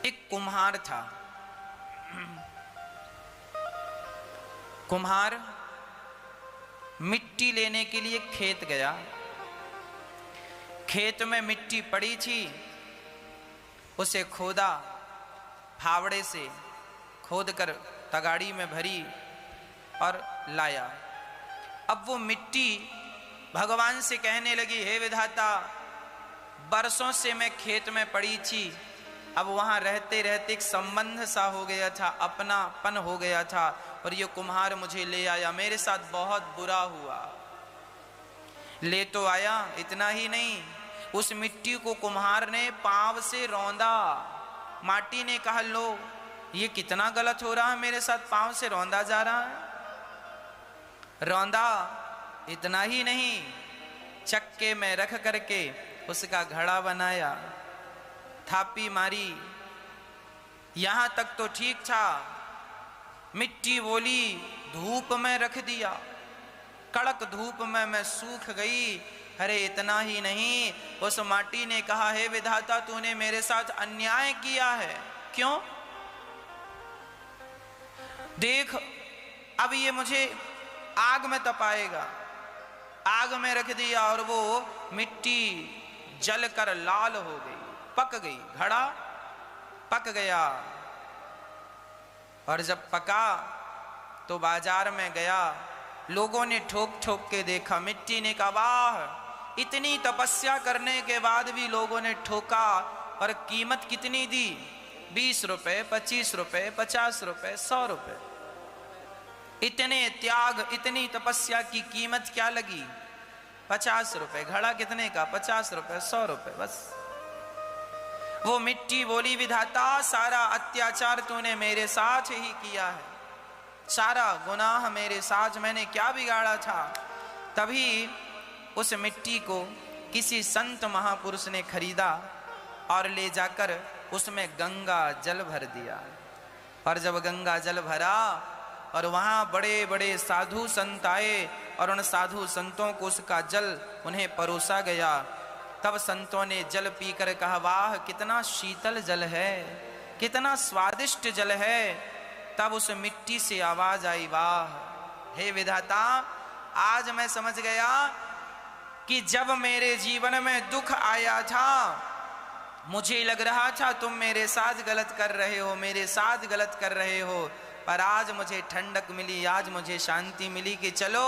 एक कुम्हार था। कुम्हार मिट्टी लेने के लिए खेत गया। खेत में मिट्टी पड़ी थी, उसे खोदा, फावड़े से खोदकर तगाड़ी में भरी और लाया। अब वो मिट्टी भगवान से कहने लगी, हे विधाता, बरसों से मैं खेत में पड़ी थी, अब वहां रहते रहते एक संबंध सा हो गया था, अपनापन हो गया था, और ये कुम्हार मुझे ले आया, मेरे साथ बहुत बुरा हुआ। ले तो आया, इतना ही नहीं, उस मिट्टी को कुम्हार ने पांव से रौंदा। माटी ने कहा, लो ये कितना गलत हो रहा है, मेरे साथ पांव से रौंदा जा रहा है। रौंदा, इतना ही नहीं, चक्के में रख करके उसका घड़ा बनाया, थापी मारी। यहां तक तो ठीक था, मिट्टी बोली, धूप में रख दिया, कड़क धूप में मैं सूख गई। अरे इतना ही नहीं, उस माटी ने कहा, हे विधाता, तूने मेरे साथ अन्याय किया है। क्यों? देख, अब ये मुझे आग में तपाएगा। आग में रख दिया और वो मिट्टी जलकर लाल हो गई, पक गई, घड़ा पक गया। और जब पका तो बाजार में गया, लोगों ने ठोक ठोक के देखा। मिट्टी ने कहा, वाह, इतनी तपस्या करने के बाद भी लोगों ने ठोका, और कीमत कितनी दी? 20 रुपए, 25 रुपए, 50 रुपए, 100 रुपए। इतने त्याग, इतनी तपस्या की कीमत क्या लगी? 50 रुपए। घड़ा कितने का? 50 रुपए, 100 रुपए, बस। वो मिट्टी बोली, विधाता, सारा अत्याचार तूने मेरे साथ ही किया है, सारा गुनाह मेरे साथ, मैंने क्या बिगाड़ा था? तभी उस मिट्टी को किसी संत महापुरुष ने खरीदा और ले जाकर उसमें गंगा जल भर दिया। और जब गंगा जल भरा और वहाँ बड़े बड़े साधु संत आए और उन साधु संतों को उसका जल उन्हें परोसा गया, तब संतों ने जल पीकर कहा, वाह, कितना शीतल जल है, कितना स्वादिष्ट जल है। तब उस मिट्टी से आवाज आई, वाह, हे विधाता, आज मैं समझ गया कि जब मेरे जीवन में दुख आया था, मुझे लग रहा था तुम मेरे साथ गलत कर रहे हो, मेरे साथ गलत कर रहे हो, पर आज मुझे ठंडक मिली, आज मुझे शांति मिली कि चलो,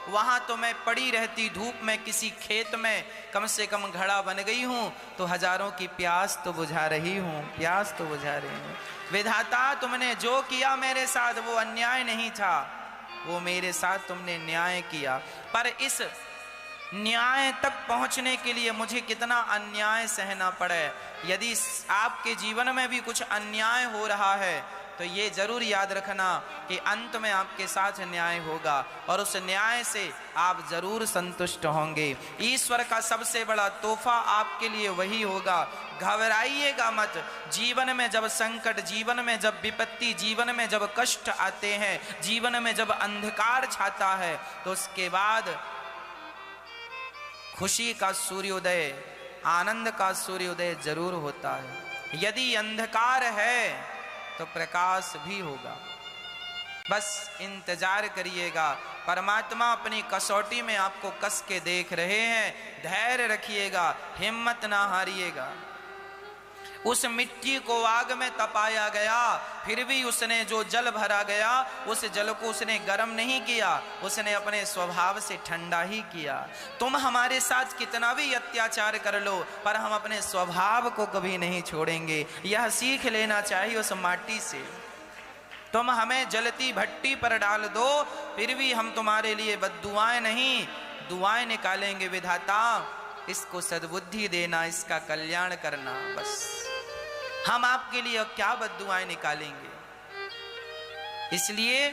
वहां तो मैं पड़ी रहती धूप में किसी खेत में, कम से कम घड़ा बन गई हूं तो हजारों की प्यास तो बुझा रही हूं, प्यास तो बुझा रही हूं। विधाता, तुमने जो किया मेरे साथ वो अन्याय नहीं था, वो मेरे साथ तुमने न्याय किया, पर इस न्याय तक पहुंचने के लिए मुझे कितना अन्याय सहना पड़े। यदि आपके जीवन में भी कुछ अन्याय हो रहा है तो ये जरूर याद रखना कि अंत में आपके साथ न्याय होगा और उस न्याय से आप जरूर संतुष्ट होंगे। ईश्वर का सबसे बड़ा तोहफा आपके लिए वही होगा। घबराइएगा मत। जीवन में जब संकट, जीवन में जब विपत्ति, जीवन में जब कष्ट आते हैं, जीवन में जब अंधकार छाता है, तो उसके बाद खुशी का सूर्योदय, आनंद का सूर्योदय जरूर होता है। यदि अंधकार है तो प्रकाश भी होगा। बस इंतजार करिएगा। परमात्मा अपनी कसौटी में आपको कस के देख रहे हैं। धैर्य रखिएगा, हिम्मत ना हारिएगा। उस मिट्टी को आग में तपाया गया, फिर भी उसने जो जल भरा गया, उस जल को उसने गर्म नहीं किया, उसने अपने स्वभाव से ठंडा ही किया। तुम हमारे साथ कितना भी अत्याचार कर लो, पर हम अपने स्वभाव को कभी नहीं छोड़ेंगे। यह सीख लेना चाहिए उस माटी से। तुम हमें जलती भट्टी पर डाल दो, फिर भी हम तुम्हारे लिए बद्दुआएं नहीं, दुआएं निकालेंगे। विधाता, इसको सद्बुद्धि देना, इसका कल्याण करना। बस हम आपके लिए क्या बद्दुआएं निकालेंगे। इसलिए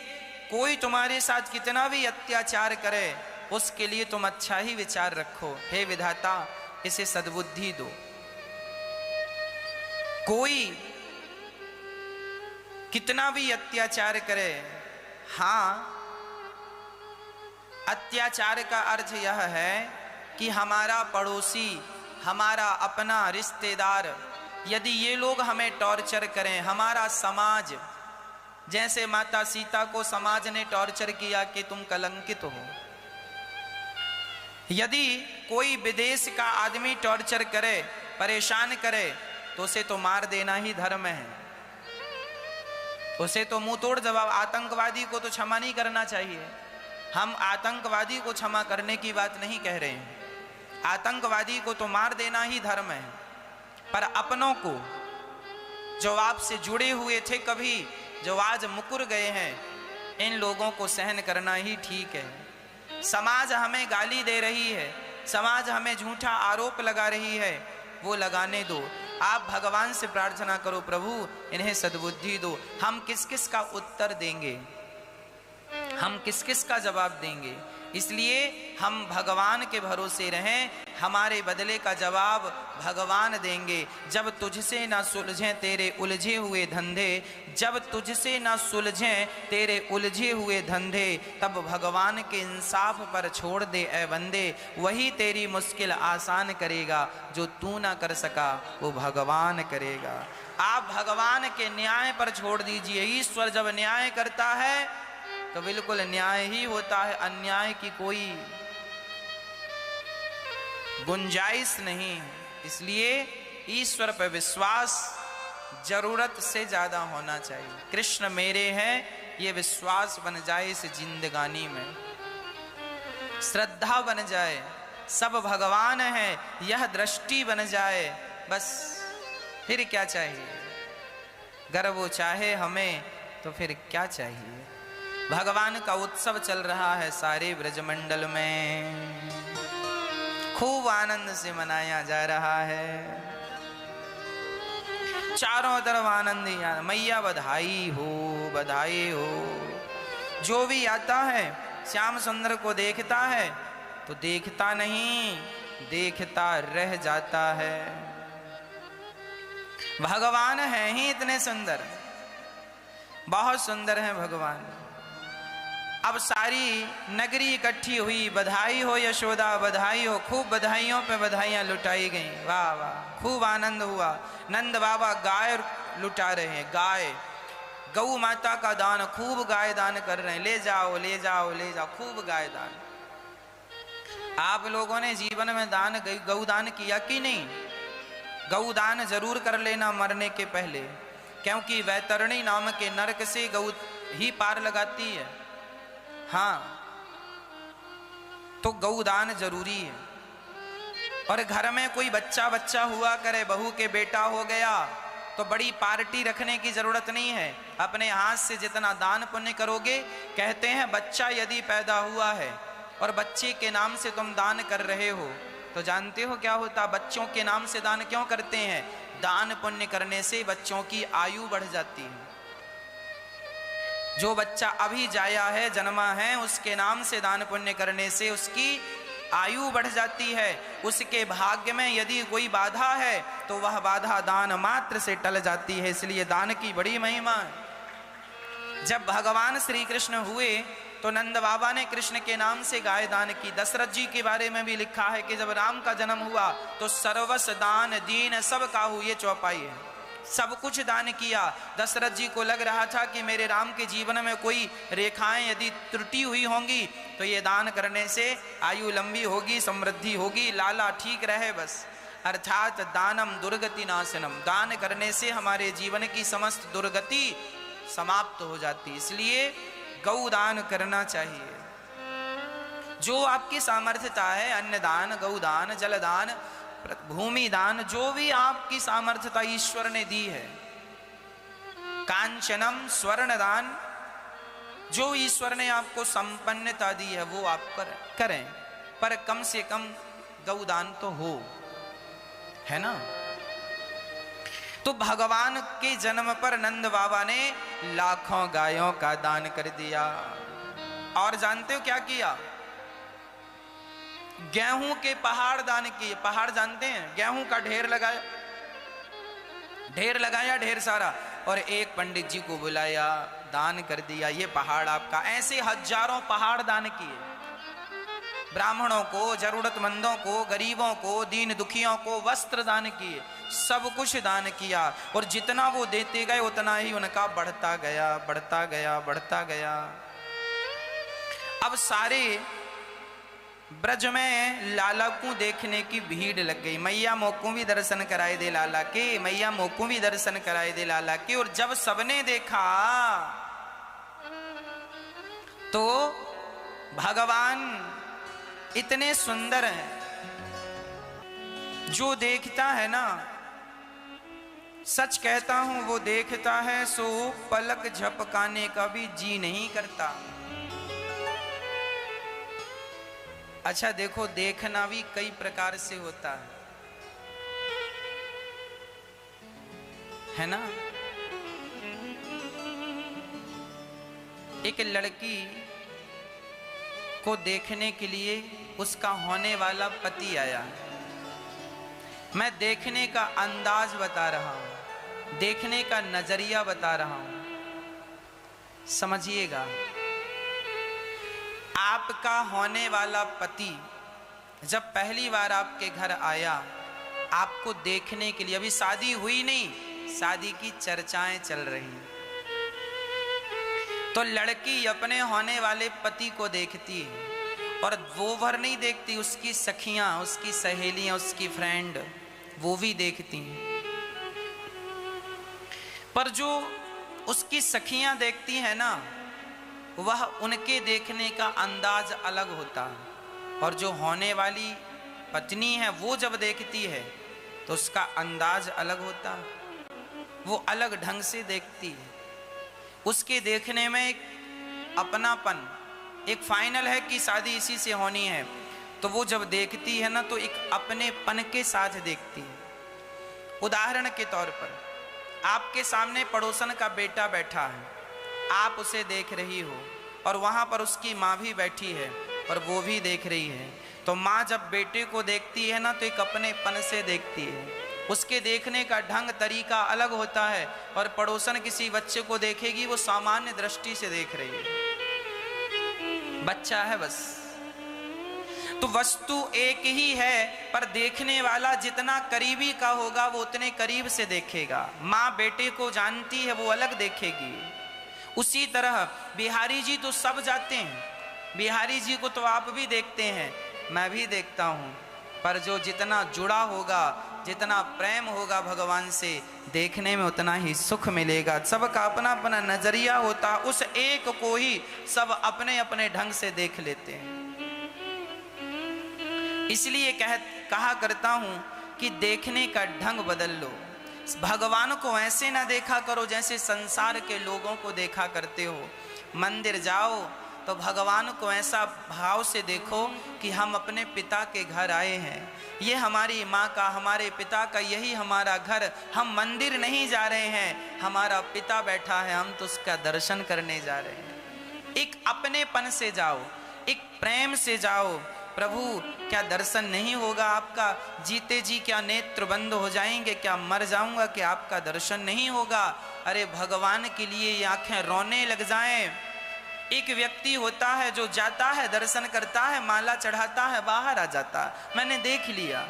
कोई तुम्हारे साथ कितना भी अत्याचार करे, उसके लिए तुम अच्छा ही विचार रखो। हे विधाता, इसे सद्बुद्धि दो। कोई कितना भी अत्याचार करे, हाँ, अत्याचार का अर्थ यह है कि हमारा पड़ोसी, हमारा अपना रिश्तेदार यदि ये लोग हमें टॉर्चर करें, हमारा समाज, जैसे माता सीता को समाज ने टॉर्चर किया कि तुम कलंकित हो, यदि कोई विदेश का आदमी टॉर्चर करे, परेशान करे, तो उसे तो मार देना ही धर्म है, उसे तो मुंह तोड़ जवाब। आतंकवादी को तो क्षमा नहीं करना चाहिए। हम आतंकवादी को क्षमा करने की बात नहीं कह रहे हैं, आतंकवादी को तो मार देना ही धर्म है। पर अपनों को, जो आपसे जुड़े हुए थे कभी, जो आज मुकर गए हैं, इन लोगों को सहन करना ही ठीक है। समाज हमें गाली दे रही है, समाज हमें झूठा आरोप लगा रही है, वो लगाने दो। आप भगवान से प्रार्थना करो, प्रभु इन्हें सद्बुद्धि दो। हम किस किस का उत्तर देंगे, हम किस किस का जवाब देंगे? इसलिए हम भगवान के भरोसे रहें, हमारे बदले का जवाब भगवान देंगे। जब तुझसे ना सुलझें तेरे उलझे हुए धंधे, जब तुझसे ना सुलझें तेरे उलझे हुए धंधे, तब भगवान के इंसाफ पर छोड़ दे ए बंदे। वही तेरी मुश्किल आसान करेगा, जो तू ना कर सका वो भगवान करेगा। आप भगवान के न्याय पर छोड़ दीजिए। ईश्वर जब न्याय करता है तो बिल्कुल न्याय ही होता है, अन्याय की कोई गुंजाइश नहीं। इसलिए ईश्वर पर विश्वास जरूरत से ज्यादा होना चाहिए। कृष्ण मेरे हैं ये विश्वास बन जाए इस जिंदगानी में, श्रद्धा बन जाए, सब भगवान है यह दृष्टि बन जाए, बस फिर क्या चाहिए? अगर वो चाहे हमें तो फिर क्या चाहिए? भगवान का उत्सव चल रहा है सारे ब्रजमंडल में, खूब आनंद से मनाया जा रहा है, चारों तरफ आनंद ही आनंद। मैया बधाई हो, बधाई हो। जो भी आता है श्याम सुंदर को देखता है तो देखता नहीं, देखता रह जाता है। भगवान है ही इतने सुंदर, बहुत सुंदर है भगवान। अब सारी नगरी इकट्ठी हुई, बधाई हो यशोदा, बधाई हो। खूब बधाइयों पे बधाइयां लुटाई गई, वाह वाह, खूब आनंद हुआ। नंद बाबा गाय लुटा रहे हैं, गाय, गौ माता का दान, खूब गाय दान कर रहे हैं। ले जाओ ले जाओ ले जाओ, खूब गाय दान। आप लोगों ने जीवन में दान, गौ दान किया कि नहीं? गौ दान जरूर कर लेना मरने के पहले, क्योंकि वैतरणी नाम के नरक से गौ ही पार लगाती है। हाँ, तो गौदान जरूरी है। और घर में कोई बच्चा हुआ करे, बहू के बेटा हो गया, तो बड़ी पार्टी रखने की जरूरत नहीं है। अपने हाथ से जितना दान पुण्य करोगे, कहते हैं बच्चा यदि पैदा हुआ है और बच्चे के नाम से तुम दान कर रहे हो, तो जानते हो क्या होता? बच्चों के नाम से दान क्यों करते हैं? दान पुण्य करने से बच्चों की आयु बढ़ जाती है। जो बच्चा अभी जाया है, जन्मा है, उसके नाम से दान पुण्य करने से उसकी आयु बढ़ जाती है। उसके भाग्य में यदि कोई बाधा है तो वह बाधा दान मात्र से टल जाती है। इसलिए दान की बड़ी महिमा है। जब भगवान श्री कृष्ण हुए तो नंद बाबा ने कृष्ण के नाम से गाय दान की। दशरथ जी के बारे में भी लिखा है कि जब राम का जन्म हुआ तो सर्वस दान दीन सब काहू, ये चौपाई है, सब कुछ दान किया। दशरथ जी को लग रहा था कि मेरे राम के जीवन में कोई रेखाएं यदि त्रुटि हुई होंगी तो ये दान करने से आयु लंबी होगी, समृद्धि होगी, लाला ठीक रहे बस। अर्थात दानम दुर्गति नाशनम, दान करने से हमारे जीवन की समस्त दुर्गति समाप्त हो जाती। इसलिए गौ दान करना चाहिए। जो आपकी सामर्थ्यता है, अन्नदान, गौदान, जलदान, भूमि दान, जो भी आपकी सामर्थ्यता ईश्वर ने दी है, कांचनम स्वर्ण दान, जो ईश्वर ने आपको संपन्नता दी है वो आप करें, पर कम से कम गौदान तो हो, है ना। तो भगवान के जन्म पर नंद बाबा ने लाखों गायों का दान कर दिया। और जानते हो क्या किया? गेहूं के पहाड़ दान किए। पहाड़ जानते हैं? गेहूं का ढेर लगाया ढेर सारा, और एक पंडित जी को बुलाया, दान कर दिया, ये पहाड़ आपका। ऐसे हजारों पहाड़ दान किए। ब्राह्मणों को, जरूरतमंदों को, गरीबों को, दीन दुखियों को वस्त्र दान किए, सब कुछ दान किया। और जितना वो देते गए उतना ही उनका बढ़ता गया, बढ़ता गया, बढ़ता गया। अब सारे ब्रज में लाला को देखने की भीड़ लग गई। मैया मोकू भी दर्शन कराए दे लाला के, मैया मोकू भी दर्शन कराए दे लाला के। और जब सबने देखा तो भगवान इतने सुंदर हैं, जो देखता है ना, सच कहता हूं, वो देखता है सो पलक झपकाने का भी जी नहीं करता। अच्छा देखो, देखना भी कई प्रकार से होता है ना। एक लड़की को देखने के लिए उसका होने वाला पति आया। मैं देखने का अंदाज बता रहा हूं, देखने का नजरिया बता रहा हूं, समझिएगा। आपका होने वाला पति जब पहली बार आपके घर आया, आपको देखने के लिए, अभी शादी हुई नहीं, शादी की चर्चाएं चल रही, तो लड़की अपने होने वाले पति को देखती है। और वो भर नहीं देखती, उसकी सखियां, उसकी सहेलियां, उसकी फ्रेंड, वो भी देखती हैं। पर जो उसकी सखियां देखती हैं ना, वह उनके देखने का अंदाज अलग होता है। और जो होने वाली पत्नी है, वो जब देखती है तो उसका अंदाज अलग होता है, वो अलग ढंग से देखती है। उसके देखने में एक अपनापन, एक फाइनल है कि शादी इसी से होनी है, तो वो जब देखती है ना, तो एक अपनेपन के साथ देखती है। उदाहरण के तौर पर, आपके सामने पड़ोसन का बेटा बैठा है, आप उसे देख रही हो, और वहां पर उसकी माँ भी बैठी है और वो भी देख रही है। तो माँ जब बेटे को देखती है ना, तो एक अपनेपन से देखती है। उसके देखने का ढंग, तरीका अलग होता है। और पड़ोसन किसी बच्चे को देखेगी, वो सामान्य दृष्टि से देख रही है, बच्चा है बस। तो वस्तु एक ही है, पर देखने वाला जितना करीबी का होगा वो उतने करीब से देखेगा। माँ बेटे को जानती है, वो अलग देखेगी। उसी तरह बिहारी जी तो सब जाते हैं, बिहारी जी को तो आप भी देखते हैं, मैं भी देखता हूँ, पर जो जितना जुड़ा होगा, जितना प्रेम होगा भगवान से, देखने में उतना ही सुख मिलेगा। सबका अपना अपना नजरिया होता, उस एक को ही सब अपने अपने ढंग से देख लेते हैं। इसलिए कहा करता हूं कि देखने का ढंग बदल लो। भगवान को ऐसे ना देखा करो जैसे संसार के लोगों को देखा करते हो। मंदिर जाओ तो भगवान को ऐसा भाव से देखो कि हम अपने पिता के घर आए हैं, ये हमारी माँ का, हमारे पिता का, यही हमारा घर। हम मंदिर नहीं जा रहे हैं, हमारा पिता बैठा है, हम तो उसका दर्शन करने जा रहे हैं। एक अपनेपन से जाओ, एक प्रेम से जाओ। प्रभु क्या दर्शन नहीं होगा आपका? जीते जी क्या नेत्र बंद हो जाएंगे? क्या मर जाऊंगा कि आपका दर्शन नहीं होगा? अरे भगवान के लिए ये आंखें रोने लग जाएं। एक व्यक्ति होता है जो जाता है, दर्शन करता है, माला चढ़ाता है, बाहर आ जाता है, मैंने देख लिया।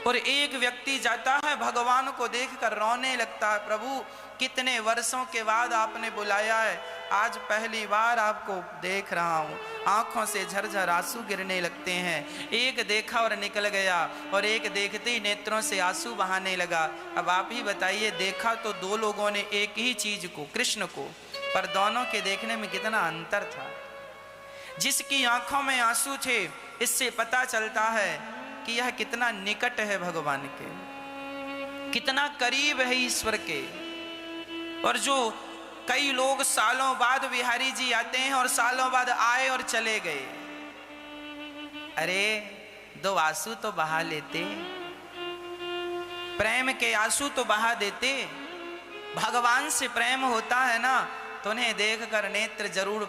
और एक व्यक्ति जाता है, भगवान को देखकर रोने लगता है, प्रभु कितने वर्षों के बाद आपने बुलाया है, आज पहली बार आपको देख रहा हूँ। आंखों से झरझर आंसू गिरने लगते हैं। एक देखा और निकल गया, और एक देखते ही नेत्रों से आंसू बहाने लगा। अब आप ही बताइए, देखा तो दो लोगों ने एक ही चीज को, कृष्ण को, पर दोनों के देखने में कितना अंतर था। जिसकी आंखों में आंसू थे, इससे पता चलता है कि यह कितना निकट है भगवान के, कितना करीब है ईश्वर के। और जो कई लोग सालों बाद बिहारी जी आते हैं और सालों बाद आए और चले गए, अरे दो आंसू तो बहा लेते, प्रेम के आंसू तो बहा देते। भगवान से प्रेम होता है ना, तो उन्हें देखकर नेत्र जरूर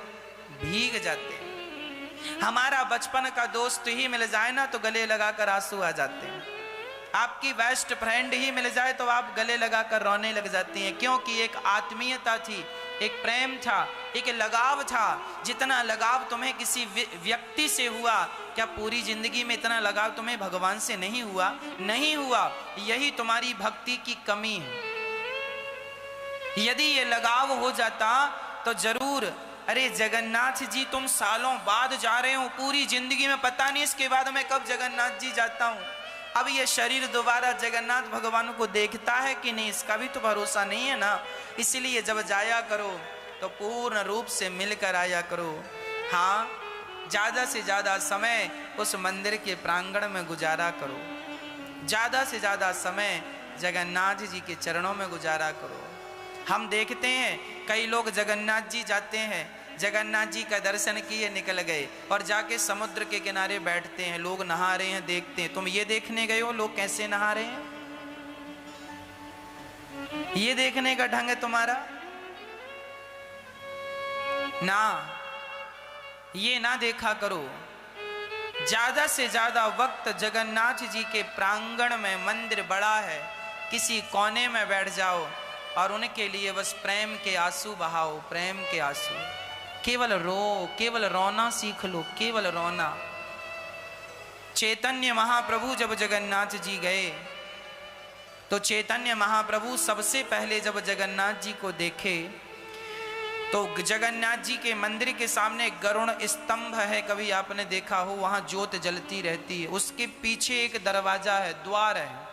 भीग जाते। हमारा बचपन का दोस्त ही मिल जाए ना, तो गले लगाकर आंसू आ जाते हैं। आपकी बेस्ट फ्रेंड ही मिल जाए तो आप गले लगाकर रोने लग जाती हैं, क्योंकि एक आत्मीयता थी, एक प्रेम था, एक लगाव था। जितना लगाव तुम्हें किसी व्यक्ति से हुआ, क्या पूरी जिंदगी में इतना लगाव तुम्हें भगवान से नहीं हुआ? नहीं हुआ। यही तुम्हारी भक्ति की कमी है। यदि ये लगाव हो जाता तो जरूर, अरे जगन्नाथ जी तुम सालों बाद जा रहे हो, पूरी जिंदगी में पता नहीं इसके बाद मैं कब जगन्नाथ जी जाता हूं। अब ये शरीर दोबारा जगन्नाथ भगवान को देखता है कि नहीं, इसका भी तो भरोसा नहीं है ना। इसलिए जब जाया करो तो पूर्ण रूप से मिलकर आया करो। हाँ, ज्यादा से ज्यादा समय उस मंदिर के प्रांगण में गुजारा करो, ज्यादा से ज्यादा समय जगन्नाथ जी के चरणों में गुजारा करो। हम देखते हैं कई लोग जगन्नाथ जी जाते हैं, जगन्नाथ जी का दर्शन किए निकल गए और जाके समुद्र के किनारे बैठते हैं, लोग नहा रहे हैं देखते हैं। तुम ये देखने गए हो लोग कैसे नहा रहे हैं? ये देखने का ढंग है तुम्हारा? ना, ये ना देखा करो। ज्यादा से ज्यादा वक्त जगन्नाथ जी के प्रांगण में, मंदिर बड़ा है, किसी कोने में बैठ जाओ और उनके लिए बस प्रेम के आंसू बहाओ, प्रेम के आंसू। केवल रो, केवल रोना सीख लो, केवल रोना। चैतन्य महाप्रभु जब जगन्नाथ जी गए तो चैतन्य महाप्रभु सबसे पहले जब जगन्नाथ जी को देखे तो जगन्नाथ जी के मंदिर के सामने गरुड़ स्तंभ है, कभी आपने देखा हो, वहां ज्योत जलती रहती है। उसके पीछे एक दरवाजा है, द्वार है।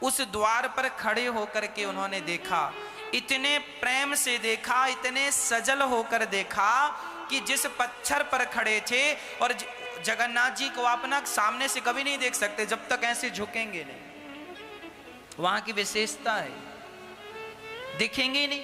उस द्वार पर खड़े होकर के उन्होंने देखा, इतने प्रेम से देखा, इतने सजल होकर देखा कि जिस पत्थर पर खड़े थे, और जगन्नाथ जी को आप ना सामने से कभी नहीं देख सकते जब तक ऐसे झुकेंगे नहीं। वहां की विशेषता है, दिखेंगे नहीं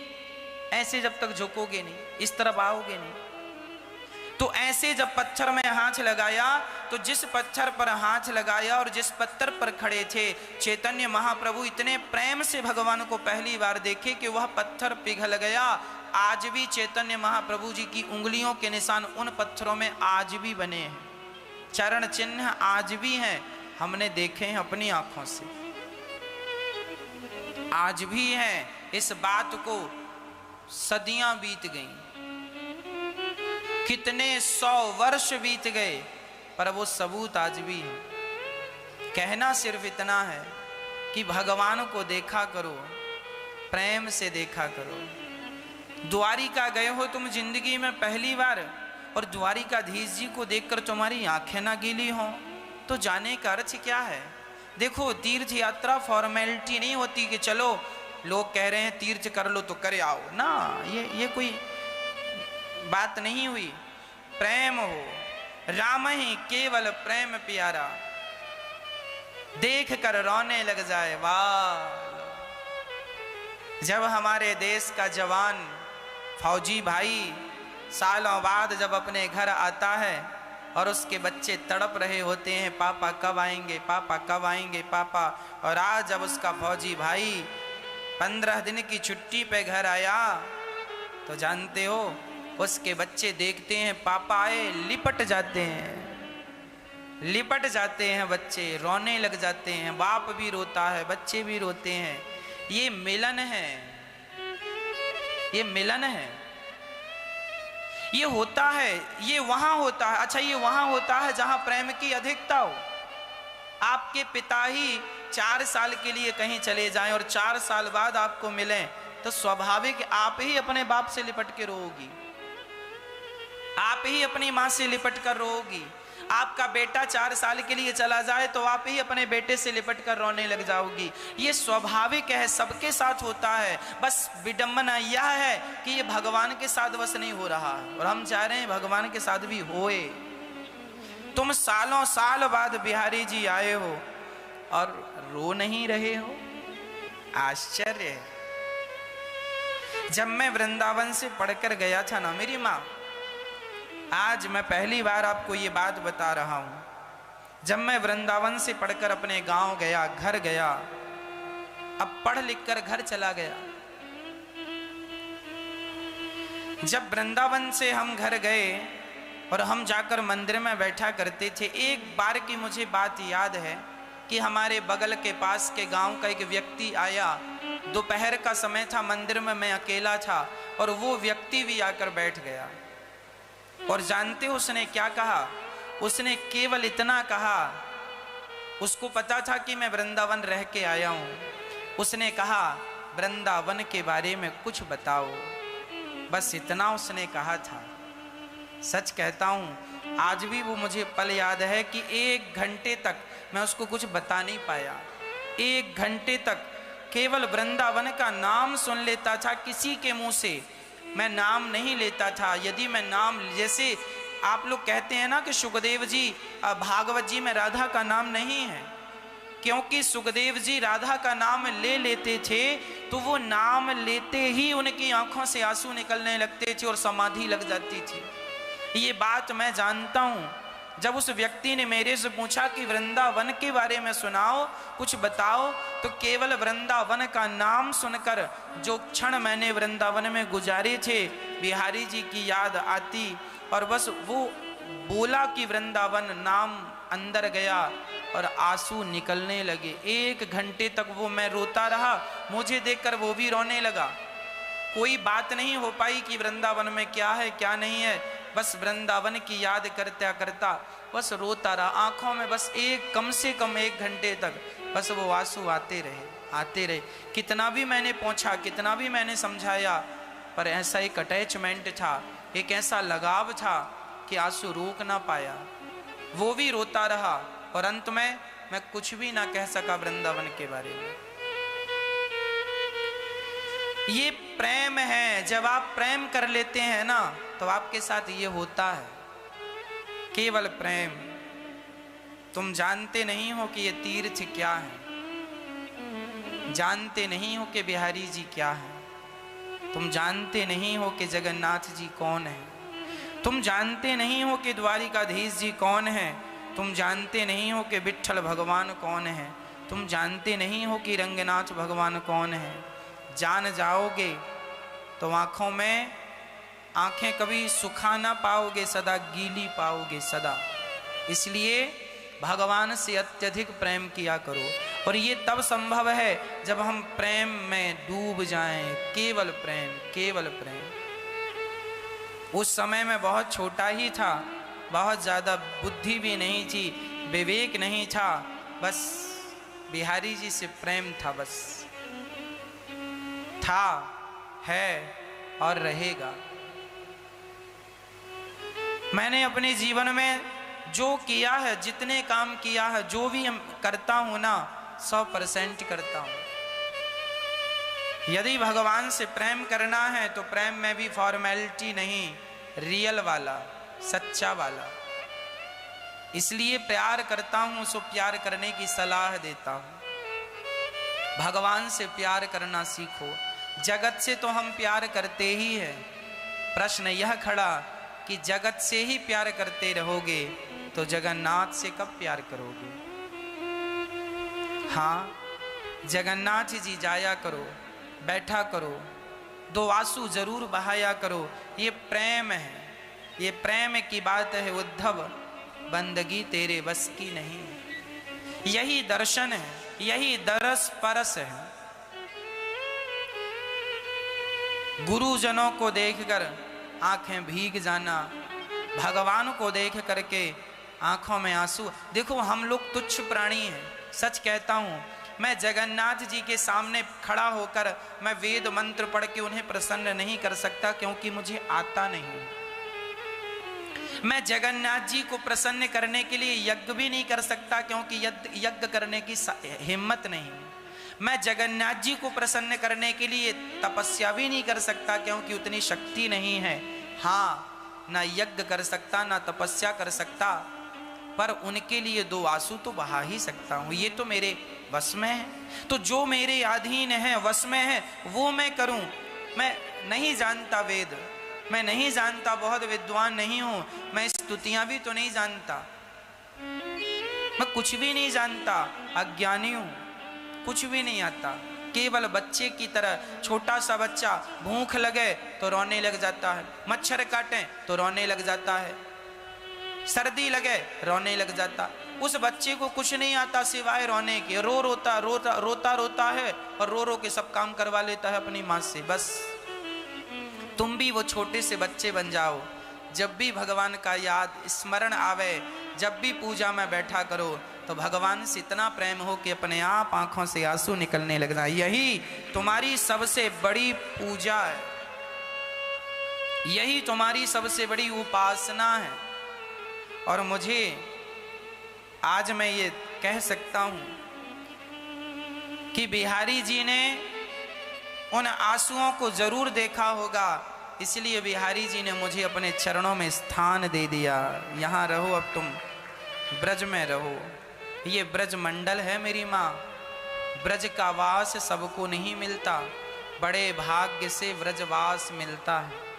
ऐसे जब तक झुकोगे नहीं, इस तरफ आओगे नहीं। तो ऐसे जब पत्थर में हाथ लगाया तो जिस पत्थर पर हाथ लगाया और जिस पत्थर पर खड़े थे चैतन्य महाप्रभु, इतने प्रेम से भगवान को पहली बार देखे कि वह पत्थर पिघल गया। आज भी चैतन्य महाप्रभु जी की उंगलियों के निशान उन पत्थरों में आज भी बने हैं, चरण चिन्ह आज भी हैं, हमने देखे हैं अपनी आंखों से, आज भी हैं। इस बात को सदियां बीत गईं, कितने 100 वर्ष बीत गए, पर वो सबूत आज भी है। कहना सिर्फ इतना है कि भगवान को देखा करो, प्रेम से देखा करो। द्वारिका गए हो तुम जिंदगी में पहली बार, और द्वारिकाधीश जी को देखकर तुम्हारी आंखें ना गीली हो, तो जाने का अर्थ क्या है? देखो, तीर्थ यात्रा फॉर्मेलिटी नहीं होती कि चलो लोग कह रहे हैं तीर्थ कर लो तो करे आओ ना, ये कोई बात नहीं हुई। प्रेम हो, राम ही केवल प्रेम प्यारा, देख कर रोने लग जाए वाह। जब हमारे देश का जवान फौजी भाई सालों बाद जब अपने घर आता है और उसके बच्चे तड़प रहे होते हैं, पापा कब आएंगे, पापा कब आएंगे पापा, और आज जब उसका फौजी भाई 15 दिन की छुट्टी पे घर आया तो जानते हो उसके बच्चे देखते हैं पापा आए, लिपट जाते हैं, लिपट जाते हैं बच्चे, रोने लग जाते हैं। बाप भी रोता है, बच्चे भी रोते हैं। ये मिलन है, ये मिलन है, ये होता है, ये वहां होता है। अच्छा, ये वहां होता है जहां प्रेम की अधिकता हो। आपके पिता ही 4 साल के लिए कहीं चले जाएं और 4 साल बाद आपको मिलें, तो स्वाभाविक आप ही अपने बाप से लिपट के रोओगी, आप ही अपनी मां से लिपट कर रोओगी। आपका बेटा 4 साल के लिए चला जाए तो आप ही अपने बेटे से लिपट कर रोने लग जाओगी। ये स्वाभाविक है, सबके साथ होता है। बस विडंबना यह है कि ये भगवान के साथ बस नहीं हो रहा, और हम चाह रहे हैं भगवान के साथ भी होए। तुम सालों साल बाद बिहारी जी आए हो और रो नहीं रहे हो, आश्चर्य है। जब मैं वृंदावन से पढ़कर गया था ना मेरी माँ, आज मैं पहली बार आपको ये बात बता रहा हूं, जब मैं वृंदावन से पढ़कर अपने गांव गया, घर गया, अब पढ़ लिख कर घर चला गया। जब वृंदावन से हम घर गए और हम जाकर मंदिर में बैठा करते थे, एक बार की मुझे बात याद है कि हमारे बगल के पास के गांव का एक व्यक्ति आया दोपहर का समय था, मंदिर में मैं अकेला था और वो व्यक्ति भी आकर बैठ गया। और जानते हो उसने क्या कहा? उसने केवल इतना कहा, उसको पता था कि मैं वृंदावन रह के आया हूं। उसने कहा वृंदावन के बारे में कुछ बताओ, बस इतना उसने कहा था। सच कहता हूं आज भी वो मुझे पल याद है कि 1 घंटे तक मैं उसको कुछ बता नहीं पाया। 1 घंटे तक केवल वृंदावन का नाम सुन लेता था, किसी के मुंह से मैं नाम नहीं लेता था। यदि मैं नाम, जैसे आप लोग कहते हैं ना कि सुखदेव जी भागवत जी में राधा का नाम नहीं है, क्योंकि सुखदेव जी राधा का नाम ले लेते थे तो वो नाम लेते ही उनकी आंखों से आंसू निकलने लगते थे और समाधि लग जाती थी। ये बात मैं जानता हूं। जब उस व्यक्ति ने मेरे से पूछा कि वृंदावन के बारे में सुनाओ, कुछ बताओ, तो केवल वृंदावन का नाम सुनकर जो क्षण मैंने वृंदावन में गुजारे थे, बिहारी जी की याद आती और बस वो बोला कि वृंदावन, नाम अंदर गया और आंसू निकलने लगे। 1 घंटे तक वो मैं रोता रहा, मुझे देखकर वो भी रोने लगा। कोई बात नहीं हो पाई कि वृंदावन में क्या है क्या नहीं है, बस वृंदावन की याद करता करता बस रोता रहा। आंखों में बस कम से कम 1 घंटे तक बस वो आंसू आते रहे। कितना भी मैंने पूछा, कितना भी मैंने समझाया, पर ऐसा एक अटैचमेंट था, एक ऐसा लगाव था कि आंसू रोक ना पाया। वो भी रोता रहा और अंत में मैं कुछ भी ना कह सका वृंदावन के बारे में। ये प्रेम है। जब आप प्रेम कर लेते हैं ना तो आपके साथ ये होता है, केवल प्रेम। तुम जानते नहीं हो कि ये तीर्थ क्या है, जानते नहीं हो कि बिहारी जी क्या है, तुम जानते नहीं हो कि जगन्नाथ जी कौन है, तुम जानते नहीं हो कि द्वारिकाधीश जी कौन है, तुम जानते नहीं हो कि विट्ठल भगवान कौन है, तुम जानते नहीं हो कि रंगनाथ भगवान कौन है। जान जाओगे तो आंखों में आंखें कभी सुखा ना पाओगे, सदा गीली पाओगे सदा। इसलिए भगवान से अत्यधिक प्रेम किया करो, और ये तब संभव है जब हम प्रेम में डूब जाएं। केवल प्रेम, केवल प्रेम। उस समय में बहुत छोटा ही था, बहुत ज़्यादा बुद्धि भी नहीं थी, विवेक नहीं था, बस बिहारी जी से प्रेम था, बस था, है और रहेगा। मैंने अपने जीवन में जो किया है, जितने काम किया है, जो भी करता हूं ना, 100% करता हूं। यदि भगवान से प्रेम करना है तो प्रेम में भी फॉर्मेलिटी नहीं, रियल वाला, सच्चा वाला। इसलिए प्यार करता हूं, सो प्यार करने की सलाह देता हूं। भगवान से प्यार करना सीखो। जगत से तो हम प्यार करते ही हैं। प्रश्न यह खड़ा कि जगत से ही प्यार करते रहोगे तो जगन्नाथ से कब प्यार करोगे? हाँ, जगन्नाथ जी जाया करो, बैठा करो, 2 आंसू जरूर बहाया करो। ये प्रेम है, ये प्रेम की बात है। उद्धव, बंदगी तेरे बस की नहीं। यही दर्शन है, यही दरस परस है। गुरुजनों को देखकर आंखें भीग जाना, भगवान को देख करके आंखों में आंसू। देखो हम लोग तुच्छ प्राणी हैं, सच कहता हूं। मैं जगन्नाथ जी के सामने खड़ा होकर मैं वेद मंत्र पढ़ के उन्हें प्रसन्न नहीं कर सकता, क्योंकि मुझे आता नहीं। मैं जगन्नाथ जी को प्रसन्न करने के लिए यज्ञ भी नहीं कर सकता, क्योंकि यज्ञ करने की हिम्मत नहीं। मैं जगन्नाथ जी को प्रसन्न करने के लिए तपस्या भी नहीं कर सकता, क्योंकि उतनी शक्ति नहीं है। हाँ, ना यज्ञ कर सकता, ना तपस्या कर सकता, पर उनके लिए 2 आंसू तो बहा ही सकता हूँ। ये तो मेरे वश में है। तो जो मेरे अधीन है, वश में है, वो मैं करूँ। मैं नहीं जानता वेद, मैं नहीं जानता, बहुत विद्वान नहीं हूँ, मैं स्तुतियाँ भी तो नहीं जानता, मैं कुछ भी नहीं जानता, अज्ञानी हूँ, कुछ भी नहीं आता। केवल बच्चे की तरह, छोटा सा बच्चा भूख लगे तो रोने लग जाता है, मच्छर काटे तो रोने लग जाता है, सर्दी लगे रोने लग जाता। उस बच्चे को कुछ नहीं आता सिवाय रोने के, रोता है और रो के सब काम करवा लेता है अपनी माँ से। बस तुम भी वो छोटे से बच्चे बन जाओ, जब भी भगवान का याद स्मरण आवे, जब भी पूजा में बैठा करो तो भगवान से इतना प्रेम हो कि अपने आप आंखों से आंसू निकलने लगना। यही तुम्हारी सबसे बड़ी पूजा है, यही तुम्हारी सबसे बड़ी उपासना है। और मुझे आज मैं ये कह सकता हूं कि बिहारी जी ने उन आंसुओं को जरूर देखा होगा, इसलिए बिहारी जी ने मुझे अपने चरणों में स्थान दे दिया। यहाँ रहो, अब तुम ब्रज में रहो। ये ब्रज मंडल है मेरी माँ, ब्रज का वास सबको नहीं मिलता, बड़े भाग्य से ब्रजवास मिलता है।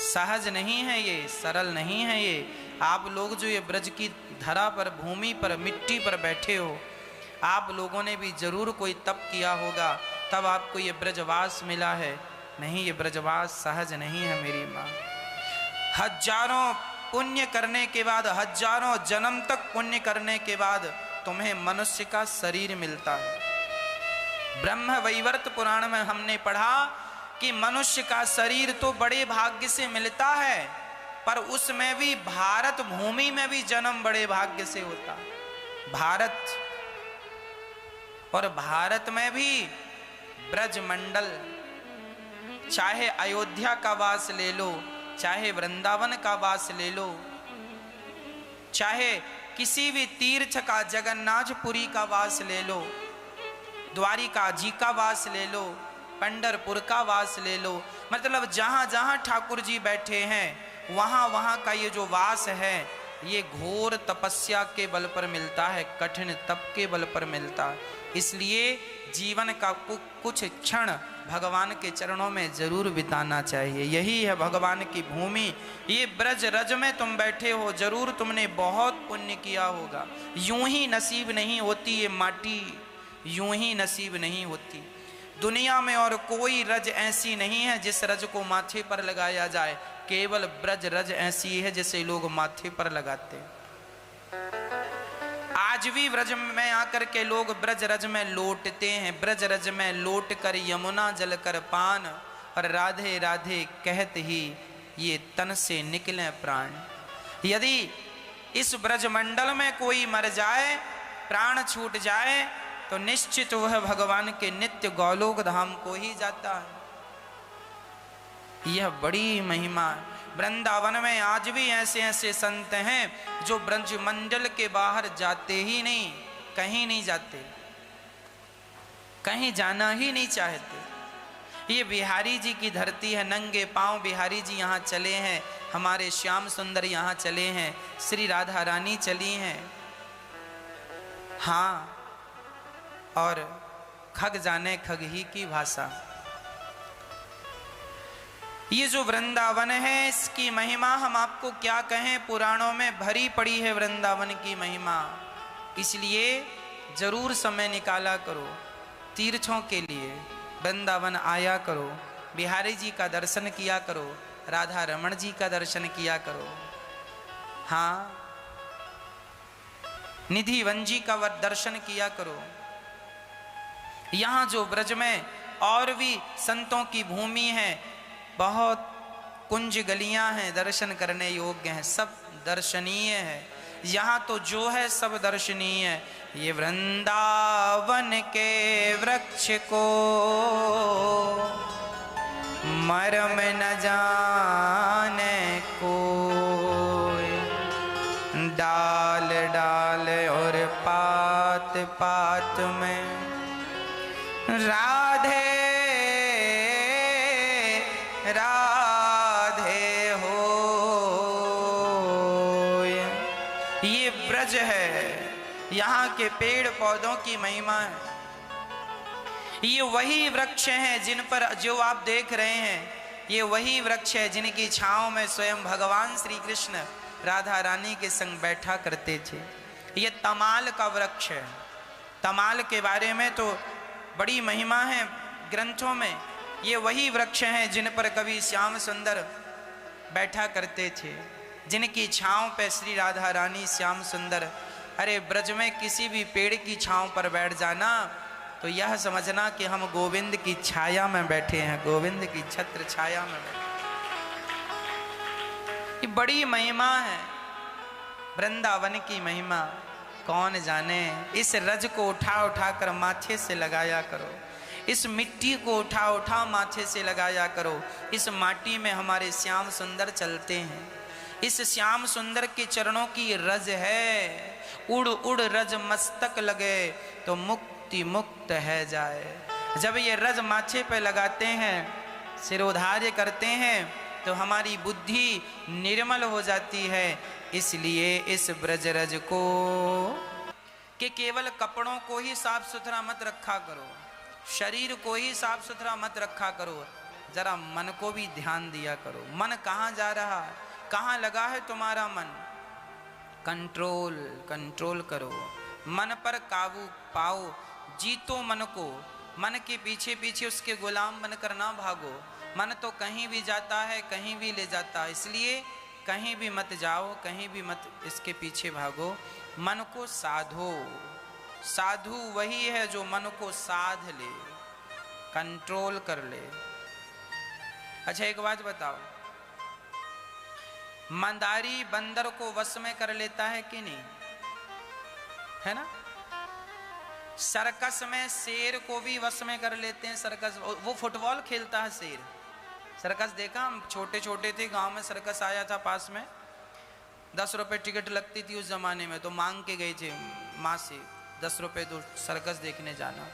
सहज नहीं है ये, सरल नहीं है ये। आप लोग जो ये ब्रज की धरा पर, भूमि पर, मिट्टी पर बैठे हो, आप लोगों ने भी जरूर कोई तप किया होगा, तब आपको ये ब्रजवास मिला है। नहीं, ये ब्रजवास सहज नहीं है मेरी माँ। हजारों पुण्य करने के बाद, हजारों जन्म तक पुण्य करने के बाद तुम्हें मनुष्य का शरीर मिलता है। ब्रह्म वैवर्त पुराण में हमने पढ़ा कि मनुष्य का शरीर तो बड़े भाग्य से मिलता है, पर उसमें भी भारत भूमि में भी जन्म बड़े भाग्य से होता है। भारत, और भारत में भी ब्रज मंडल, चाहे अयोध्या का वास ले लो, चाहे वृंदावन का वास ले लो, चाहे किसी भी तीर्थ का, जगन्नाथपुरी का वास ले लो, द्वारिका जी का वास ले लो, पंढरपुर का वास ले लो, मतलब जहां जहां ठाकुर जी बैठे हैं वहां वहां का ये जो वास है, ये घोर तपस्या के बल पर मिलता है, कठिन तप के बल पर मिलता है। इसलिए जीवन का कुछ क्षण भगवान के चरणों में जरूर बिताना चाहिए। यही है भगवान की भूमि। ये ब्रज रज में तुम बैठे हो, जरूर तुमने बहुत पुण्य किया होगा। यूं ही नसीब नहीं होती ये माटी, यूं ही नसीब नहीं होती। दुनिया में और कोई रज ऐसी नहीं है जिस रज को माथे पर लगाया जाए, केवल ब्रज रज ऐसी है जिसे लोग माथे पर लगाते हैं। आज भी ब्रज में आकर के लोग ब्रज रज में लौटते हैं, ब्रज रज में लौट कर यमुना जल कर पान, और राधे राधे कहत ही ये तन से निकले प्राण। यदि इस ब्रज मंडल में कोई मर जाए, प्राण छूट जाए, तो निश्चित वह भगवान के नित्य गौलोक धाम को ही जाता है। यह बड़ी महिमा। वृंदावन में आज भी ऐसे ऐसे संत हैं जो ब्रज मंडल के बाहर जाते ही नहीं, कहीं नहीं जाते, कहीं जाना ही नहीं चाहते। ये बिहारी जी की धरती है, नंगे पांव बिहारी जी यहाँ चले हैं, हमारे श्याम सुंदर यहाँ चले हैं, श्री राधा रानी चली हैं। हाँ, और खग जाने खग ही की भाषा। ये जो वृंदावन है, इसकी महिमा हम आपको क्या कहें, पुराणों में भरी पड़ी है वृंदावन की महिमा। इसलिए जरूर समय निकाला करो, तीर्थों के लिए वृंदावन आया करो, बिहारी जी का दर्शन किया करो, राधा रमण जी का दर्शन किया करो। हाँ, निधि वन जी का दर्शन किया करो। यहाँ जो ब्रज में और भी संतों की भूमि है, बहुत कुंज गलियां हैं, दर्शन करने योग्य हैं, सब दर्शनीय है। यहाँ तो जो है सब दर्शनीय है। ये वृंदावन के वृक्ष को मरम न जाने को, डाल डाल और पात पात में राधे राधे हो। ये ब्रज है, यहाँ के पेड़ पौधों की महिमा है। ये वही वृक्ष हैं जिन पर जो आप देख रहे हैं, ये वही वृक्ष है जिनकी छांव में स्वयं भगवान श्री कृष्ण राधा रानी के संग बैठा करते थे। ये तमाल का वृक्ष है। तमाल के बारे में तो बड़ी महिमा है ग्रंथों में। ये वही वृक्ष हैं जिन पर कवि श्याम सुंदर बैठा करते थे, जिनकी छांव पे श्री राधा रानी श्याम सुंदर अरे ब्रज में किसी भी पेड़ की छांव पर बैठ जाना तो यह समझना कि हम गोविंद की छाया में बैठे हैं, गोविंद की छत्र छाया में बैठे। ये बड़ी महिमा है वृंदावन की महिमा, कौन जाने। इस रज को उठा उठा कर माथे से लगाया करो, इस मिट्टी को उठा उठा माथे से लगाया करो। इस माटी में हमारे श्याम सुंदर चलते हैं, इस श्याम सुंदर के चरणों की रज है। उड़ उड़ रज मस्तक लगे तो मुक्ति मुक्त है जाए। जब ये रज माथे पे लगाते हैं, सिरोधार्य करते हैं, तो हमारी बुद्धि निर्मल हो जाती है। इसलिए इस ब्रज रज को कि केवल कपड़ों को ही साफ सुथरा मत रखा करो, शरीर को ही साफ सुथरा मत रखा करो, जरा मन को भी ध्यान दिया करो। मन कहाँ जा रहा है, कहाँ लगा है तुम्हारा मन? कंट्रोल कंट्रोल करो, मन पर काबू पाओ, जीतो मन को। मन के पीछे पीछे उसके गुलाम बनकर ना भागो। मन तो कहीं भी जाता है, कहीं भी ले जाता है, इसलिए कहीं भी मत जाओ, कहीं भी मत इसके पीछे भागो। मन को साधो। साधु वही है जो मन को साध ले, कंट्रोल कर ले। अच्छा एक बात बताओ, मंदारी बंदर को वश में कर लेता है कि नहीं? है ना? सर्कस में शेर को भी वश में कर लेते हैं। सर्कस, वो फुटबॉल खेलता है शेर। सर्कस देखा? हम छोटे छोटे थे, गांव में सर्कस आया था पास में, 10 रुपए टिकट लगती थी उस जमाने में, तो मांग के गए थे माँ से 10 रुपए दो, सर्कस देखने जाना।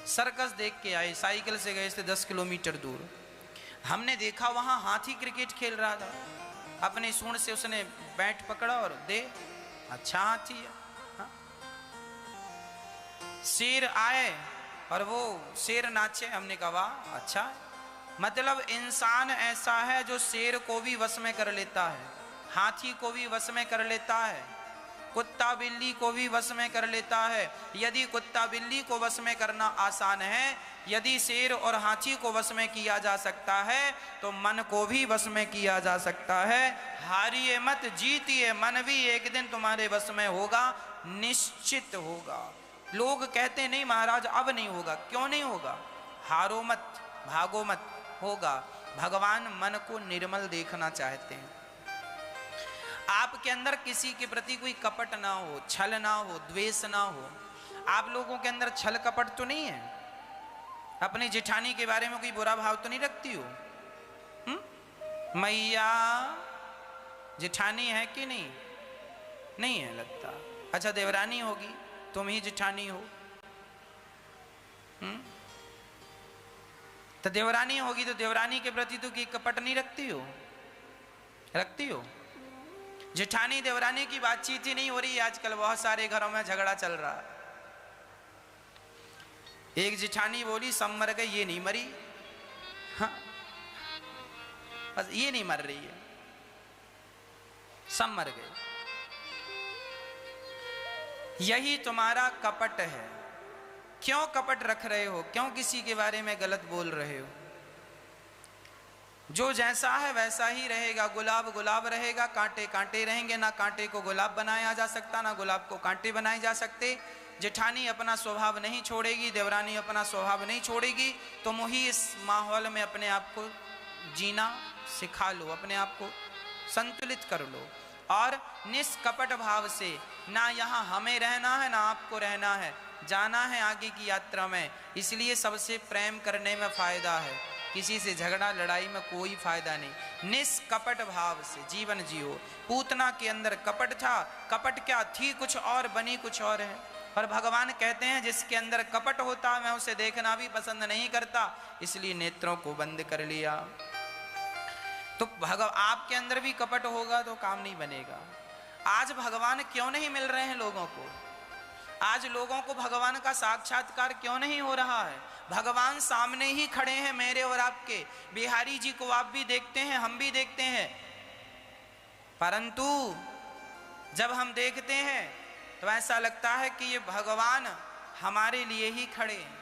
सर्कस देख के आए, साइकिल से गए थे 10 किलोमीटर दूर। हमने देखा वहां हाथी क्रिकेट खेल रहा था। अपनी सूंड से उसने बैट पकड़ा और दे, अच्छा हाथी है। हाँ? शेर आए और वो शेर नाचे, हमने कहा वाह अच्छा है। मतलब इंसान ऐसा है जो शेर को भी वश में कर लेता है, हाथी को भी वश में कर लेता है, कुत्ता बिल्ली को भी वश में कर लेता है। यदि कुत्ता बिल्ली को वश में करना आसान है, यदि शेर और हाथी को वश में किया जा सकता है, तो मन को भी वश में किया जा सकता है। हारिए मत जीतिए, मन भी एक दिन तुम्हारे वश में होगा, निश्चित होगा। लोग कहते नहीं महाराज अब नहीं होगा, क्यों नहीं होगा? हारो मत, भागो मत, होगा। भगवान मन को निर्मल देखना चाहते हैं। आपके अंदर किसी के प्रति कोई कपट ना हो, छल ना हो, द्वेष ना हो। आप लोगों के अंदर छल कपट तो नहीं है? अपनी जेठानी के बारे में कोई बुरा भाव तो नहीं रखती हो? मैया जेठानी है कि नहीं? नहीं है लगता। अच्छा देवरानी होगी, तुम ही जेठानी हो। तो देवरानी होगी तो देवरानी के प्रति तो की कपट नहीं रखती हो? रखती हो? जेठानी देवरानी की बातचीत ही नहीं हो रही। आजकल बहुत सारे घरों में झगड़ा चल रहा है। एक जेठानी बोली सब मर गए, ये नहीं मरी। हाँ? बस ये नहीं मर रही है, सब मर गए। यही तुम्हारा कपट है। क्यों कपट रख रहे हो? क्यों किसी के बारे में गलत बोल रहे हो? जो जैसा है वैसा ही रहेगा। गुलाब गुलाब रहेगा, कांटे कांटे रहेंगे। ना कांटे को गुलाब बनाया जा सकता, ना गुलाब को कांटे बनाए जा सकते। जेठानी अपना स्वभाव नहीं छोड़ेगी, देवरानी अपना स्वभाव नहीं छोड़ेगी। तुम ही इस माहौल में अपने आप को जीना सिखा लो, अपने आप को संतुलित कर लो और निष्कपट भाव से। ना यहाँ हमें रहना है, ना आपको रहना है, जाना है आगे की यात्रा में। इसलिए सबसे प्रेम करने में फायदा है, किसी से झगड़ा लड़ाई में कोई फायदा नहीं। निष्कपट भाव से जीवन जियो। पूतना के अंदर कपट था, कपट क्या थी कुछ और, बनी कुछ और है। और भगवान कहते हैं जिसके अंदर कपट होता है मैं उसे देखना भी पसंद नहीं करता, इसलिए नेत्रों को बंद कर लिया। तो आपके अंदर भी कपट होगा तो काम नहीं बनेगा। आज भगवान क्यों नहीं मिल रहे हैं लोगों को? आज लोगों को भगवान का साक्षात्कार क्यों नहीं हो रहा है? भगवान सामने ही खड़े हैं मेरे और आपके। बिहारी जी को आप भी देखते हैं, हम भी देखते हैं, परंतु जब हम देखते हैं तो ऐसा लगता है कि ये भगवान हमारे लिए ही खड़े हैं।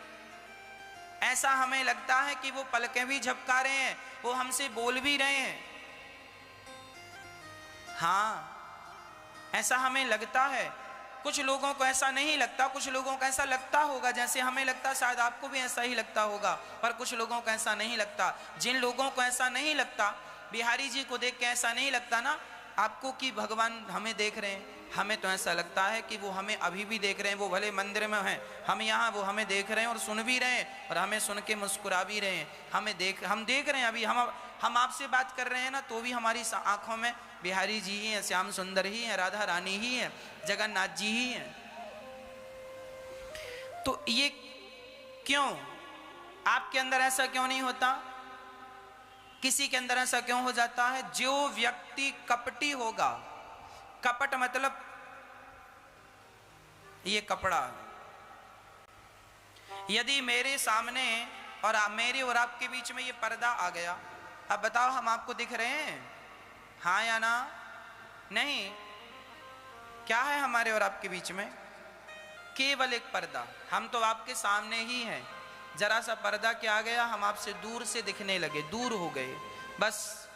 ऐसा हमें लगता है कि वो पलकें भी झपका रहे हैं, वो हमसे बोल भी रहे हैं। हाँ, ऐसा हमें लगता है कुछ लोगों को ऐसा नहीं लगता, कुछ लोगों को ऐसा लगता होगा जैसे हमें लगता, शायद आपको भी ऐसा ही लगता होगा, पर कुछ लोगों को ऐसा नहीं लगता। जिन लोगों को ऐसा नहीं लगता, बिहारी जी को देख के ऐसा नहीं लगता ना आपको कि भगवान हमें देख रहे हैं, हमें तो ऐसा लगता है कि वो हमें अभी भी देख रहे हैं। वो भले मंदिर में हैं, हम यहाँ, वो हमें देख रहे हैं और सुन भी रहे हैं और हमें सुन के मुस्कुरा भी रहे हैं। हम देख रहे हैं, अभी हम आपसे बात कर रहे हैं ना, तो भी हमारी आंखों में बिहारी जी ही हैं, श्याम सुंदर ही हैं, राधा रानी ही हैं, जगन्नाथ जी ही हैं। तो ये क्यों? आपके अंदर ऐसा क्यों नहीं होता? किसी के अंदर ऐसा क्यों हो जाता है? जो व्यक्ति कपटी होगा, कपट मतलब ये कपड़ा, यदि मेरे सामने और मेरे और आपके बीच में ये पर्दा आ गया, अब बताओ हम आपको दिख रहे हैं, हाँ या ना? नहीं। क्या है हमारे और आपके बीच में? केवल एक पर्दा। हम तो आपके सामने ही हैं, जरा सा पर्दा क्या आ गया, हम आपसे दूर से दिखने लगे, दूर हो गए। बस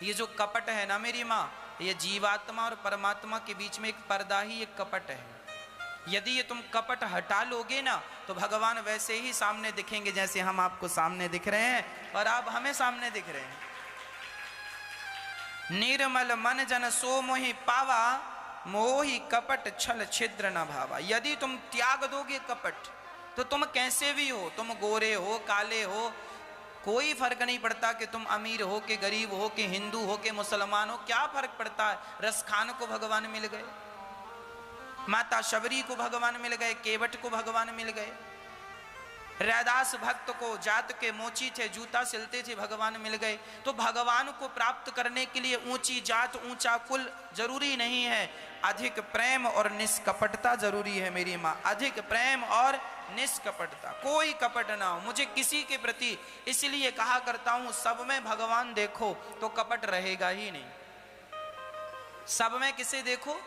ये जो कपट है ना मेरी माँ, ये जीवात्मा और परमात्मा के बीच में एक पर्दा ही एक कपट है। यदि ये तुम कपट हटा लोगे ना, तो भगवान वैसे ही सामने दिखेंगे जैसे हम आपको सामने दिख रहे हैं और आप हमें सामने दिख रहे हैं। निर्मल मन जन सो मोहि पावा, मोहि कपट छल छिद्र न भावा। यदि तुम त्याग दोगे कपट, तो तुम कैसे भी हो, तुम गोरे हो, काले हो, कोई फर्क नहीं पड़ता कि तुम अमीर हो कि गरीब हो कि हिंदू हो कि मुसलमान हो, क्या फर्क पड़ता है? रसखान को भगवान मिल गए, माता शबरी को भगवान मिल गए, केवट को भगवान मिल गए, रैदास भक्त को जात के मोची थे, जूता सिलते थे, भगवान मिल गए। तो भगवान को प्राप्त करने के लिए ऊंची जात ऊंचा कुल जरूरी नहीं है, अधिक प्रेम और निष्कपटता जरूरी है मेरी माँ। अधिक प्रेम और निष्कपटता, कोई कपट ना हो मुझे किसी के प्रति। इसलिए कहा करता हूं, सब में भगवान देखो तो कपट रहेगा ही नहीं। सब में किसे देखो?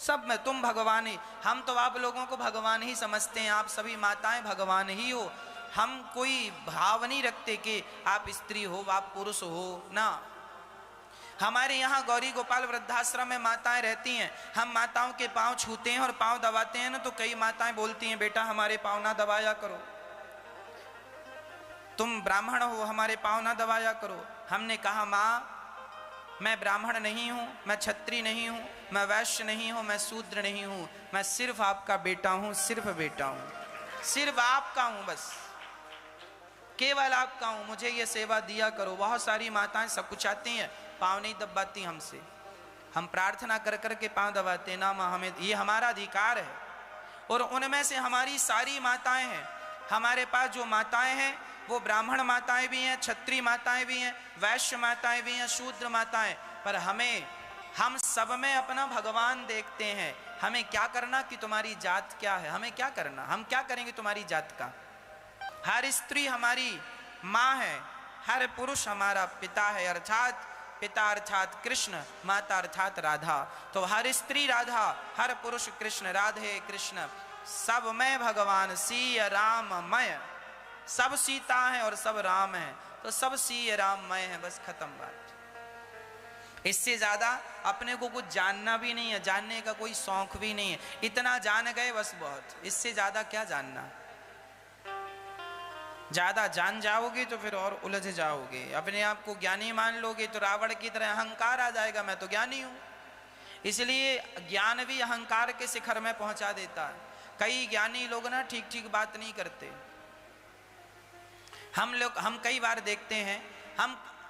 सब में तुम भगवान ही। हम तो आप लोगों को भगवान ही समझते हैं, आप सभी माताएं भगवान ही हो। हम कोई भाव नहीं रखते कि आप स्त्री हो, आप पुरुष हो ना। हमारे यहाँ गौरी गोपाल वृद्धाश्रम में माताएं रहती हैं, हम माताओं के पांव छूते हैं और पांव दबाते हैं ना, तो कई माताएं बोलती हैं, बेटा हमारे पांव ना दबाया करो, तुम ब्राह्मण हो, हमारे पांव ना दबाया करो। हमने कहा, माँ मैं ब्राह्मण नहीं हूं, मैं क्षत्रिय नहीं हूं, मैं वैश्य नहीं हूं, मैं शूद्र नहीं हूं, मैं सिर्फ आपका बेटा हूं, सिर्फ बेटा हूं, सिर्फ आपका हूं, बस केवल आपका हूं, मुझे ये सेवा दिया करो। बहुत सारी माताएं सब कुछ आती हैं, पाँव नहीं दबाती हमसे, हम प्रार्थना कर कर के पाँव दबाते ना, माँ हमें ये हमारा अधिकार है। और उनमें से हमारी सारी माताएं हैं, हमारे पास जो माताएं हैं वो ब्राह्मण माताएं भी हैं, क्षत्रिय माताएं भी हैं, वैश्य माताएं भी हैं, शूद्र माताएं, पर हम सब में अपना भगवान देखते हैं। हमें क्या करना कि तुम्हारी जात क्या है, हमें क्या करना, हम क्या करेंगे तुम्हारी जात का। हर स्त्री हमारी माँ है, हर पुरुष हमारा पिता है, अर्थात पिता अर्थात कृष्ण, माता अर्थात राधा। तो हर स्त्री राधा, हर पुरुष कृष्ण, राधे कृष्ण, सब में भगवान सीय राममय, सब सीता है और सब राम है, तो सब सीय राममय है, बस खत्म बात। इससे ज्यादा अपने को कुछ जानना भी नहीं है, जानने का कोई शौक भी नहीं है, इतना जान गए बस बहुत, इससे ज्यादा क्या जानना। ज्यादा जान जाओगे तो फिर और उलझ जाओगे, अपने आप को ज्ञानी मान लोगे तो रावण की तरह अहंकार आ जाएगा, मैं तो ज्ञानी हूं। इसलिए ज्ञान भी अहंकार के शिखर में पहुंचा देता है। कई ज्ञानी लोग ना ठीक ठीक बात नहीं करते। हम कई बार देखते हैं,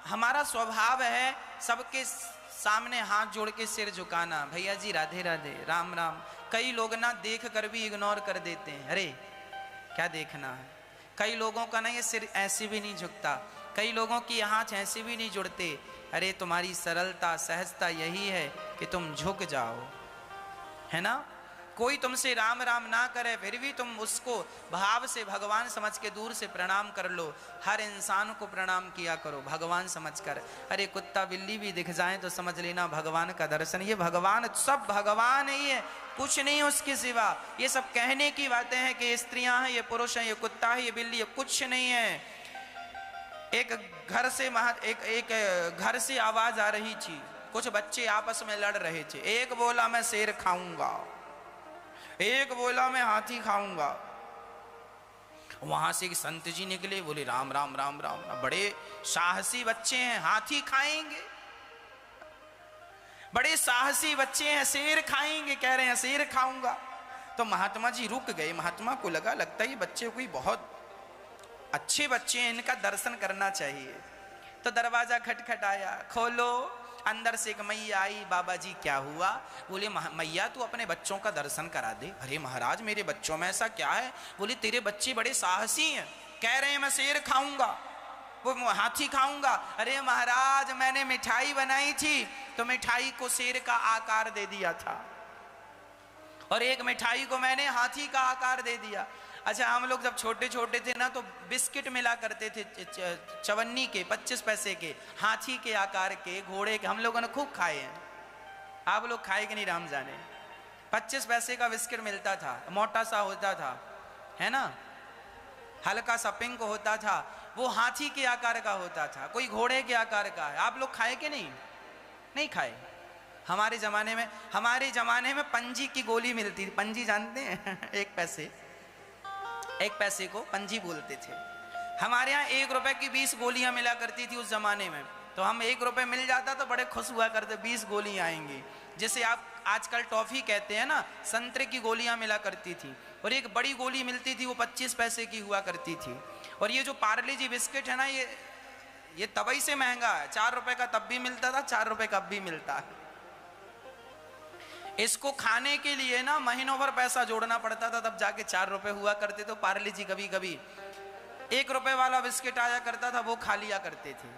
हमारा स्वभाव है सबके सामने हाथ जोड़ के सिर झुकाना, भैया जी राधे राधे, राम राम। कई लोग ना देख कर भी इग्नोर कर देते हैं, अरे क्या देखना है। कई लोगों का ना ये सिर ऐसे भी नहीं झुकता, कई लोगों की हाथ ऐसे भी नहीं जुड़ते। अरे तुम्हारी सरलता सहजता यही है कि तुम झुक जाओ, है ना। कोई तुमसे राम राम ना करे फिर भी तुम उसको भाव से भगवान समझ के दूर से प्रणाम कर लो। हर इंसान को प्रणाम किया करो भगवान समझकर। अरे कुत्ता बिल्ली भी दिख जाए तो समझ लेना भगवान का दर्शन। ये भगवान, सब भगवान ही है, कुछ नहीं उसके सिवा। ये सब कहने की बातें हैं कि स्त्रियां हैं, ये पुरुष हैं, ये कुत्ता है, ये बिल्ली है, कुछ नहीं है। एक घर से आवाज आ रही थी, कुछ बच्चे आपस में लड़ रहे थे। एक बोला मैं शेर खाऊंगा, एक बोला मैं हाथी खाऊंगा। वहां से एक संत जी निकले, बोले राम राम राम राम राम, बड़े साहसी बच्चे हैं, हाथी खाएंगे, बड़े साहसी बच्चे हैं, शेर खाएंगे, कह रहे हैं शेर खाऊंगा। तो महात्मा जी रुक गए। महात्मा को लगा, लगता है ये बच्चे कोई बहुत अच्छे बच्चे हैं, इनका दर्शन करना चाहिए। तो दरवाजा खटखटाया, खोलो। अंदर से एक मैया आई। बाबा जी क्या हुआ? बोले मैया तू अपने बच्चों का दर्शन करा दे। अरे महाराज मेरे बच्चों में ऐसा क्या है? बोले तेरे बच्चे बड़े साहसी हैं, कह रहे हैं मैं शेर खाऊंगा, वो हाथी खाऊंगा। अरे महाराज मैंने मिठाई बनाई थी तो मिठाई को शेर का आकार दे दिया था, और एक मिठाई को मैंने हाथी का आकार दे दिया। अच्छा हम लोग जब छोटे छोटे थे ना तो बिस्किट मिला करते थे चवन्नी के, 25 पैसे के, हाथी के आकार के, घोड़े के, हम लोगों ने खूब खाए हैं। आप लोग खाए कि नहीं राम जाने। 25 पैसे का बिस्किट मिलता था, मोटा सा होता था, है ना, हल्का सा पिंक होता था, वो हाथी के आकार का होता था, कोई घोड़े के आकार का है। आप लोग खाए कि नहीं? नहीं खाए। हमारे जमाने में पंजी की गोली मिलती थी। पंजी जानते हैं? 1 पैसे, 1 पैसे को पंजी बोलते थे। हमारे यहाँ 1 रुपए की 20 गोलियां मिला करती थी उस जमाने में। तो हम 1 रुपए मिल जाता तो बड़े खुश हुआ करते, 20 गोलियां आएंगी। जैसे आप आजकल टॉफी कहते हैं ना, संतरे की गोलियां मिला करती थी। और एक बड़ी गोली मिलती थी, वो 25 पैसे की हुआ करती थी। और ये जो पार्ले जी बिस्किट है ना, ये तबई से महंगा है। 4 रुपए का तब भी मिलता था, 4 रुपए का अब भी मिलता है। इसको खाने के लिए ना महीनों भर पैसा जोड़ना पड़ता था, तब जाके 4 रुपए हुआ करते। तो पार्ले जी कभी कभी 1 रुपए वाला बिस्किट आया करता था, वो खा लिया करते थे।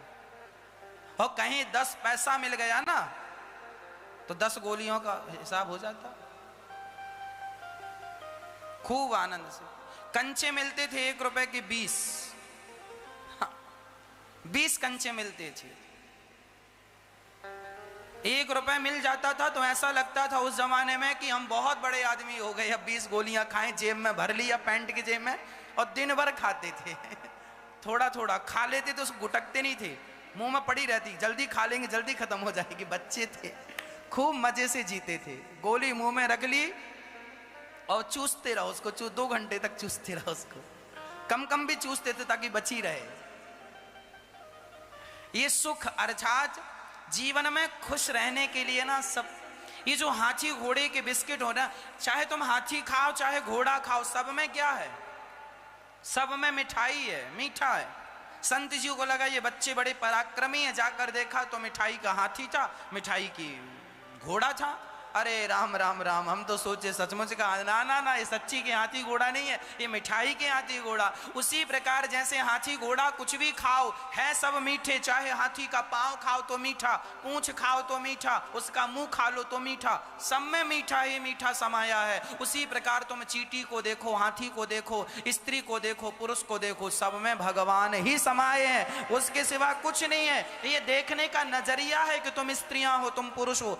और कहीं 10 पैसा मिल गया ना तो 10 गोलियों का हिसाब हो जाता। खूब आनंद से। कंचे मिलते थे 1 रुपए के 20, 20 कंचे मिलते थे। 1 रुपए मिल जाता था तो ऐसा लगता था उस जमाने में कि हम बहुत बड़े आदमी हो गए। अब 20 गोलियां खाएं, जेब में भर लिया, पैंट की जेब में, और दिन भर खाते थे। थोड़ा थोड़ा खा लेते तो उसको गुटकते नहीं थे, मुंह में पड़ी रहती, जल्दी खा लेंगे जल्दी खत्म हो जाएगी। बच्चे थे, खूब मजे से जीते थे। गोली मुंह में रख ली और चूसते रहो उसको, 2 घंटे तक चूसते रहो उसको। कम कम भी चूसते थे ताकि बची रहे। ये सुख अर्थात जीवन में खुश रहने के लिए ना, सब ये जो हाथी घोड़े के बिस्किट हो ना, चाहे तुम हाथी खाओ चाहे घोड़ा खाओ, सब में क्या है? सब में मिठाई है, मीठा है। संत जी को लगा ये बच्चे बड़े पराक्रमी हैं, जाकर देखा तो मिठाई का हाथी था, मिठाई की घोड़ा था। अरे राम राम राम, हम तो सोचे सचमुच का, ना ना ना, ये सच्ची के हाथी घोड़ा नहीं है, ये मिठाई के हाथी घोड़ा। उसी प्रकार जैसे हाथी घोड़ा कुछ भी खाओ है सब मीठे, चाहे हाथी का पांव खाओ तो मीठा, पूंछ खाओ तो मीठा, उसका मुंह खा लो तो मीठा, सब में मीठा ही मीठा समाया है। उसी प्रकार तुम चींटी को देखो, हाथी को देखो, स्त्री को देखो, पुरुष को देखो, सब में भगवान ही समाये हैं, उसके सिवा कुछ नहीं है। ये देखने का नजरिया है कि तुम स्त्रियां हो तुम पुरुष हो।